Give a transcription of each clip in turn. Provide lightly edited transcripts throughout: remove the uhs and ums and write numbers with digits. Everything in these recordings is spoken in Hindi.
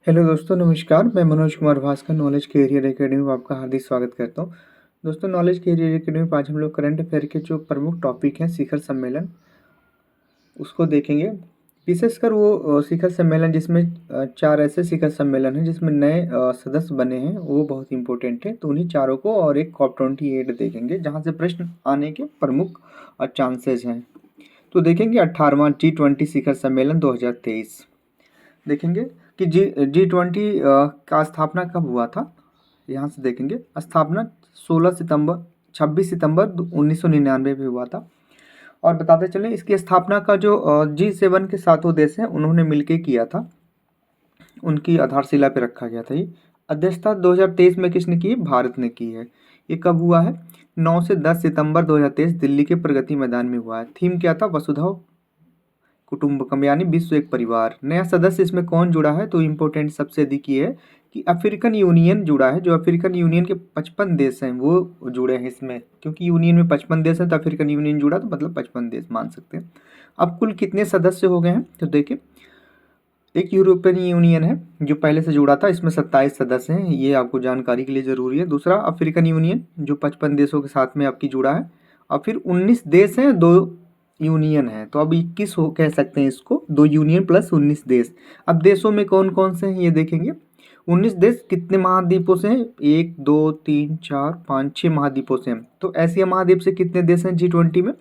हेलो दोस्तों, नमस्कार। मैं Manoj Kumar Bhaskar knowledge career academy में आपका हार्दिक स्वागत करता हूं। दोस्तों, नॉलेज कैरियर एकेडमी में आज हम लोग करंट अफेयर के जो प्रमुख टॉपिक हैं शिखर सम्मेलन उसको देखेंगे। विशेषकर वो शिखर सम्मेलन जिसमें 4 ऐसे शिखर सम्मेलन हैं जिसमें नए सदस्य बने हैं, वो बहुत इंपॉर्टेंट है। तो उन्हीं चारों को और एक COP28 देखेंगे जहाँ से प्रश्न आने के प्रमुख चांसेस हैं। तो देखेंगे 18वां G20 शिखर सम्मेलन 2023। देखेंगे कि G20 का स्थापना कब हुआ था। यहाँ से देखेंगे स्थापना 26 सितंबर 1999 में हुआ था। और बताते चलें इसकी स्थापना का जो G7 के सातों देश हैं उन्होंने मिलकर किया था, उनकी आधारशिला पे रखा गया था। ये अध्यक्षता 2023 में किसने की? भारत ने की है। ये कब हुआ है? 9 से 10 सितंबर 2023 दिल्ली के प्रगति मैदान में हुआ है। थीम क्या था? वसुधैव कुटुंबकम यानी विश्व एक परिवार। नया सदस्य इसमें कौन जुड़ा है? तो इम्पोर्टेंट सबसे अधिक ये है कि अफ्रीकन यूनियन जुड़ा है। जो अफ्रीकन यूनियन के 55 देश हैं वो जुड़े हैं इसमें, क्योंकि यूनियन में 55 देश हैं तो अफ्रीकन यूनियन जुड़ा, तो मतलब 55 देश मान सकते हैं। अब कुल कितने सदस्य हो गए हैं? तो देखिए, एक यूरोपियन यूनियन है जो पहले से जुड़ा था, इसमें 27 सदस्य हैं, ये आपको जानकारी के लिए ज़रूरी है। दूसरा अफ्रीकन यूनियन जो 55 देशों के साथ में आपकी जुड़ा है। और फिर 19 देश हैं, 2 यूनियन है, तो अब 21 हो कह सकते हैं इसको, 2 यूनियन प्लस 19 देश। अब देशों में कौन कौन से हैं ये देखेंगे। 19 देश कितने महाद्वीपों से हैं? 1 2 3 4 5 6 महाद्वीपों से हैं। तो एशिया महाद्वीप से कितने देश हैं G20 में?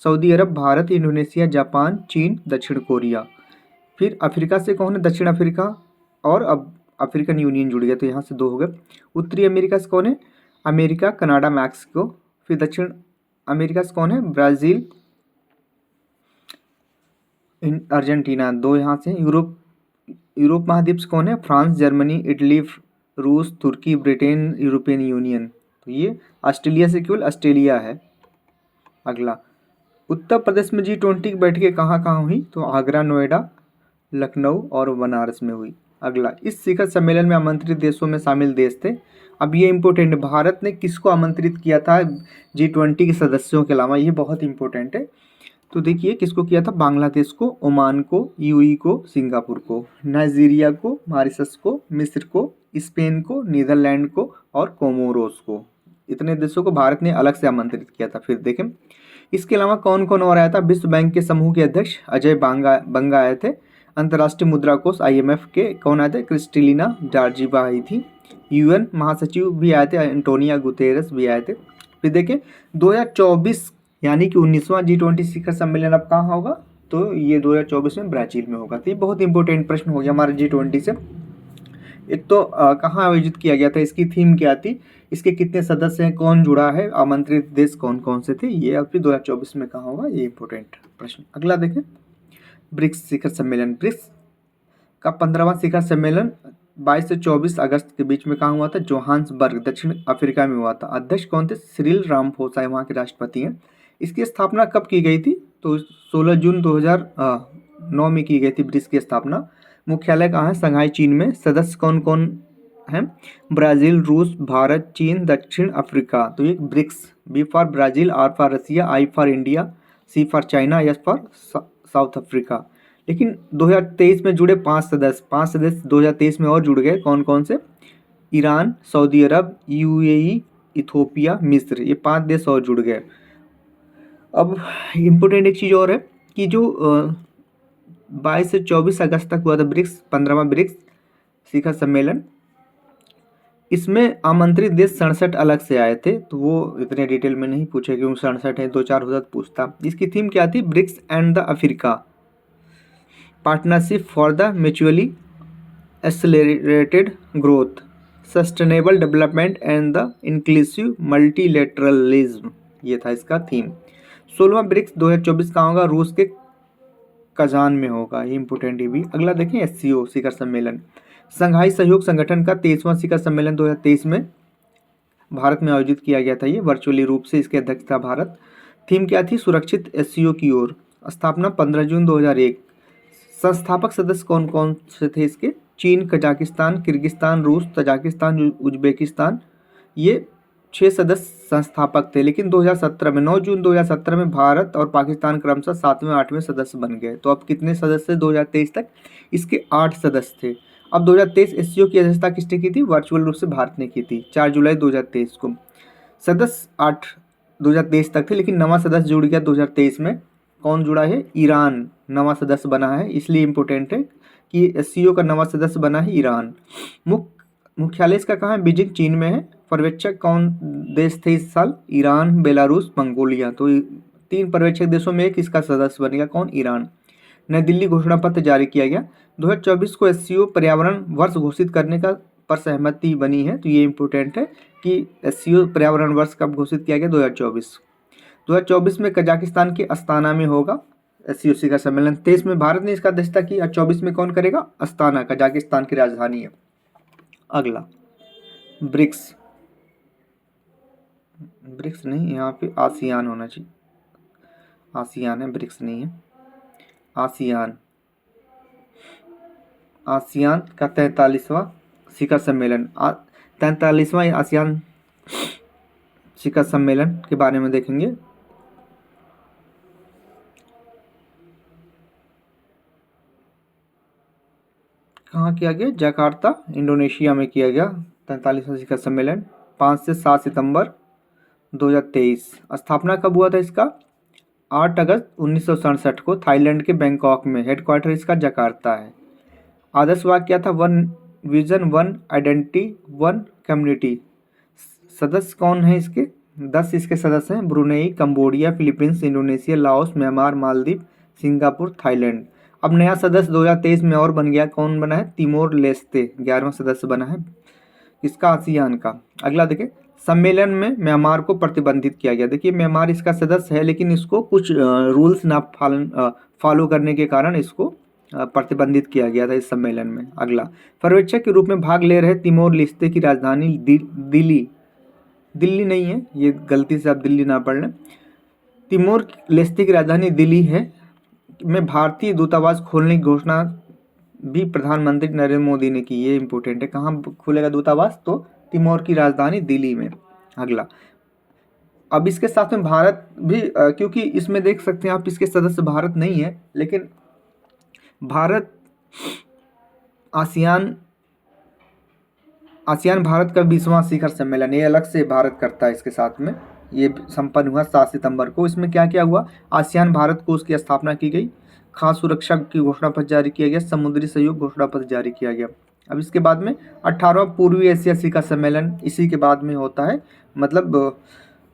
सऊदी अरब, भारत, इंडोनेशिया, जापान, चीन, दक्षिण कोरिया। फिर अफ्रीका से कौन है? दक्षिण अफ्रीका। और अब अफ्रीकन यूनियन जुड़ गया तो यहाँ से 2 हो गए। उत्तरी अमेरिका से कौन है? America, Canada, Mexico. फिर दक्षिण अमेरिका से कौन है? Brazil, Argentina. 2 यहाँ से। यूरोप महाद्वीप से कौन है? फ्रांस, जर्मनी, इटली, रूस, तुर्की, ब्रिटेन, यूरोपियन यूनियन। तो ये ऑस्ट्रेलिया से केवल ऑस्ट्रेलिया है। अगला, उत्तर प्रदेश में G20 की बैठकें कहाँ कहाँ हुई? तो आगरा, नोएडा, लखनऊ और बनारस में हुई। अगला, इस शिखर सम्मेलन में आमंत्रित देशों में शामिल देश थे। अब ये इंपॉर्टेंट, भारत ने किसको आमंत्रित किया था G20 के सदस्यों के अलावा? ये बहुत इंपॉर्टेंट है। तो देखिए किसको किया था? बांग्लादेश को, ओमान को, यूएई को, सिंगापुर को, नाइजीरिया को, मॉरिशस को, मिस्र को, स्पेन को, नीदरलैंड को और कोमोरोस को। इतने देशों को भारत ने अलग से आमंत्रित किया था। फिर देखें इसके अलावा कौन कौन और आया था। विश्व बैंक के समूह के अध्यक्ष अजय बंगा आए थे। अंतर्राष्ट्रीय मुद्रा कोष IMF के कौन आए थे? क्रिस्टलिना जॉर्जिवा आई थी। UN महासचिव भी आए थे, एंटोनिया गुतेरस भी आए थे। फिर देखें 2024 यानी कि 19वां G20 शिखर सम्मेलन अब कहाँ होगा? तो ये 2024 में ब्राजील में होगा। तो ये बहुत इंपॉर्टेंट प्रश्न हो गया हमारे G20 से। एक तो कहाँ आयोजित किया गया था, इसकी थीम क्या थी, इसके कितने सदस्य हैं, कौन जुड़ा है, आमंत्रित देश कौन कौन से थे, ये अब 2024 में कहाँ होगा, ये इंपॉर्टेंट प्रश्न। अगला देखें, ब्रिक्स शिखर सम्मेलन। ब्रिक्स का 15वां शिखर सम्मेलन 22 से 24 अगस्त के बीच में कहाँ हुआ था? जोहान्सबर्ग, दक्षिण अफ्रीका में हुआ था। अध्यक्ष कौन थे? सिरिल रामाफोसा वहाँ के राष्ट्रपति हैं। इसकी स्थापना कब की गई थी? तो 16 जून 2009 में की गई थी ब्रिक्स की स्थापना। मुख्यालय कहाँ है? शंघाई, चीन में। सदस्य कौन कौन हैं? ब्राज़ील, रूस, भारत, चीन, दक्षिण अफ्रीका। तो ये BRICS, B for Brazil, R for Russia, I for India, C for China, S for South Africa. लेकिन 2023 में जुड़े 5 सदस्य 2023 में और जुड़ गए। कौन कौन से? ईरान, सऊदी अरब, UAE, इथोपिया, मिस्र। ये 5 देश और जुड़ गए। अब इम्पोर्टेंट एक चीज़ और है कि जो 22 से 24 अगस्त तक हुआ था ब्रिक्स, 15वां ब्रिक्स शिखर सम्मेलन, इसमें आमंत्रित देश 67 अलग से आए थे। तो वो इतने डिटेल में नहीं पूछे क्यों 67 है, 2-4 होता तो पूछता। इसकी थीम क्या थी? BRICS and the Africa, partnership for the mutually accelerated growth, sustainable development and the inclusive multilateralism. ये था इसका थीम। 16वां ब्रिक्स 2024 का होगा, रूस के कजान में होगा। ये इंपोर्टेंट है भी। अगला देखें, SCO शिखर सम्मेलन, संघाई सहयोग संगठन का 23वां शिखर सम्मेलन 2023 में भारत में आयोजित किया गया था। ये वर्चुअली रूप से, इसके अध्यक्ष था भारत। थीम क्या थी? सुरक्षित SCO की ओर। स्थापना 15 जून 2001। संस्थापक सदस्य कौन कौन से थे इसके? चीन, कजाकिस्तान, किर्गिस्तान, रूस, तजाकिस्तान, उज्बेकिस्तान। ये 6 सदस्य संस्थापक थे। लेकिन 2017 में 9 जून 2017 में भारत और पाकिस्तान क्रमशः 7वें 8वें सदस्य बन गए। तो अब कितने सदस्य 2023 तक? इसके 8 सदस्य थे। अब 2023 एससीओ की अध्यक्षता किसने की थी? वर्चुअल रूप से भारत ने की थी 4 जुलाई 2023 को। सदस्य 8 2023 तक थे, लेकिन नवा सदस्य जुड़ गया 2023 में। कौन जुड़ा है? ईरान नवा सदस्य बना है, इसलिए इम्पोर्टेंट है कि एससीओ का नवा सदस्य बना है ईरान। मुख्यालय इसका कहाँ है? बीजिंग चीन में है। पर्यवेक्षक कौन देश थे इस साल? Iran, Belarus, Mongolia. तो 3 पर्यवेक्षक देशों में एक इसका सदस्य बनेगा। कौन? ईरान। नई दिल्ली घोषणा पत्र जारी किया गया। 2024 को एससीओ पर्यावरण वर्ष घोषित करने का पर सहमति बनी है। तो ये इम्पोर्टेंट है कि एससीओ पर्यावरण वर्ष कब घोषित किया गया? 2024 में कजाकिस्तान के अस्ताना में होगा एससीओ शिखर सम्मेलन। 23 में भारत ने इसका अध्यक्षता की और 24 में कौन करेगा? अस्ताना, कजाकिस्तान की राजधानी है। अगला ब्रिक्स नहीं, यहाँ पे आसियान होना चाहिए। आसियान है, ब्रिक्स नहीं है। आसियान का 43वां शिखर सम्मेलन। 43वां आसियान शिखर सम्मेलन के बारे में देखेंगे। कहाँ किया गया? जकार्ता, इंडोनेशिया में किया गया 43वां शिखर सम्मेलन। 5 से 7 सितंबर 2023। स्थापना कब हुआ था इसका? 8 अगस्त 1967 को थाईलैंड के बैंकॉक में। हेडक्वार्टर इसका जकार्ता है। आदर्श वाक्य क्या था? 1 विजन 1 आइडेंटिटी 1 कम्युनिटी। सदस्य कौन है इसके? 10 इसके सदस्य हैं। Brunei, Cambodia, Philippines, Indonesia, Laos, Myanmar, Maldives, Singapore, Thailand. अब नया सदस्य 2023 में और बन गया। कौन बना है? तिमोर लेस्ते 11वां सदस्य बना है इसका, आसियान का। अगला देखिए, सम्मेलन में म्यांमार को प्रतिबंधित किया गया। देखिए म्यांमार इसका सदस्य है, लेकिन इसको कुछ रूल्स ना फॉलो करने के कारण इसको प्रतिबंधित किया गया था इस सम्मेलन में। अगला, पर्यवेक्षक के रूप में भाग ले रहे तिमोर लेस्ते की राजधानी दिल्ली नहीं है, ये गलती से आप दिल्ली ना पढ़ लें। तिमोर लेस्ते की राजधानी दिल्ली है में भारतीय दूतावास खोलने की घोषणा भी प्रधानमंत्री नरेंद्र मोदी ने की। ये इंपॉर्टेंट है। कहाँ खुलेगा दूतावास? तो तिमोर की राजधानी दिल्ली में। अगला, अब इसके साथ में भारत भी क्योंकि इसमें देख सकते हैं आप, इसके सदस्य भारत नहीं है, लेकिन भारत आसियान भारत का 20वां शिखर सम्मेलन, ये अलग से भारत करता है इसके साथ में। ये संपन्न हुआ 7 सितंबर को। इसमें क्या क्या हुआ? आसियान भारत को उसकी स्थापना की गई। खाद्य सुरक्षा की घोषणा पत्र जारी किया गया। समुद्री सहयोग घोषणा पत्र जारी किया गया। अब इसके बाद में 18वां पूर्वी एशिया शिखर सम्मेलन इसी के बाद में होता है। मतलब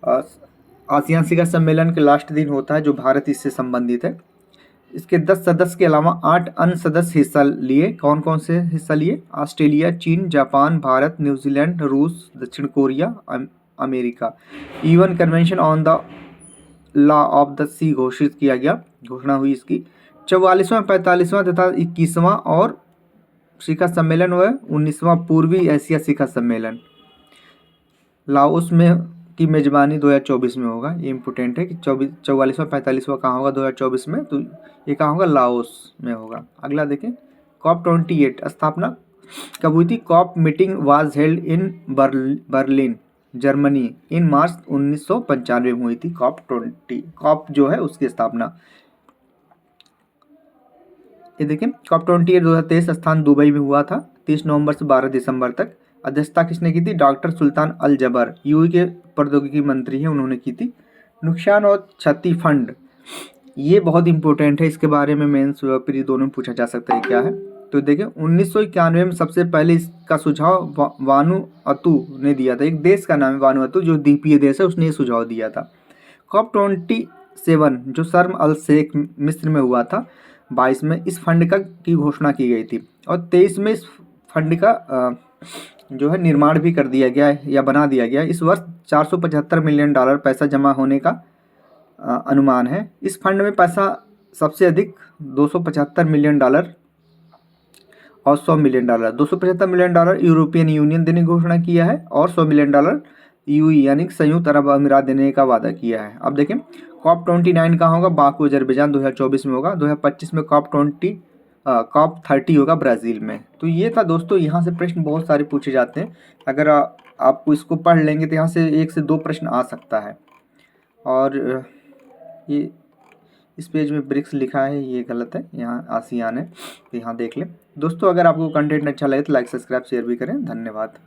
आसियान शिखर सम्मेलन के लास्ट दिन होता है, जो भारत इससे संबंधित है। इसके 10 सदस्य के अलावा 8 अन्य सदस्य हिस्सा लिए। कौन कौन से हिस्सा लिए? ऑस्ट्रेलिया, चीन, जापान, भारत, न्यूजीलैंड, रूस, दक्षिण Korea, America. UN convention on the law of the sea घोषित किया गया, घोषणा हुई इसकी। 44वां, 45वां तथा 21वां और शिखर सम्मेलन हुआ 19वां पूर्वी एशिया शिखर सम्मेलन लाओस में की मेजबानी 2024 में होगा। ये इंपॉर्टेंट है कि 44वां 45वां कहाँ होगा 2024 में? तो ये कहाँ होगा? लाओस में होगा। अगला देखें, COP28 स्थापना कब हुई थी? COP meeting was held in Berlin, Germany in March 1995 में हुई थी कॉप जो है उसकी स्थापना। ये देखें, COP28 2023 स्थान दुबई में हुआ था 30 नवंबर से 12 दिसंबर तक। अध्यक्षता किसने की थी? डॉक्टर सुल्तान अल जबर, यूएई के प्रौद्योगिकी मंत्री हैं, उन्होंने की थी। नुकसान और क्षति फंड, ये बहुत इंपॉर्टेंट है, इसके बारे में मेंस और प्री दोनों में पूछा जा सकता है क्या है। तो देखें 1991 में सबसे पहले इसका सुझाव वानुअतु ने दिया था। एक देश का नाम है वानुअतु, जो द्वीपीय देश है, उसने ये सुझाव दिया था। COP27 जो शर्म अल शेख मिस्र में हुआ था 22 में, इस फंड की घोषणा की गई थी। और 23 में इस फंड का जो है निर्माण भी कर दिया गया है या बना दिया गया है। इस वर्ष $475 मिलियन पैसा जमा होने का अनुमान है। इस फंड में पैसा सबसे अधिक $275 मिलियन और $100 मिलियन। $275 मिलियन यूरोपियन यूनियन देने की घोषणा किया है और $100 मिलियन यूएई यानी संयुक्त अरब अमीरात देने का वादा किया है। अब देखें, COP29 कहाँ होगा? बाकू, अजरबैजान 2024 में होगा। 2025 में COP30 होगा ब्राज़ील में। तो ये था दोस्तों, यहाँ से प्रश्न बहुत सारे पूछे जाते हैं। अगर आपको इसको पढ़ लेंगे तो यहाँ से 1 से 2 प्रश्न आ सकता है। और ये इस पेज में ब्रिक्स लिखा है, ये गलत है, यहाँ आसियान है, तो यहाँ देख लें। दोस्तों अगर आपको कंटेंट अच्छा लगे तो लाइक सब्सक्राइब शेयर भी करें। धन्यवाद।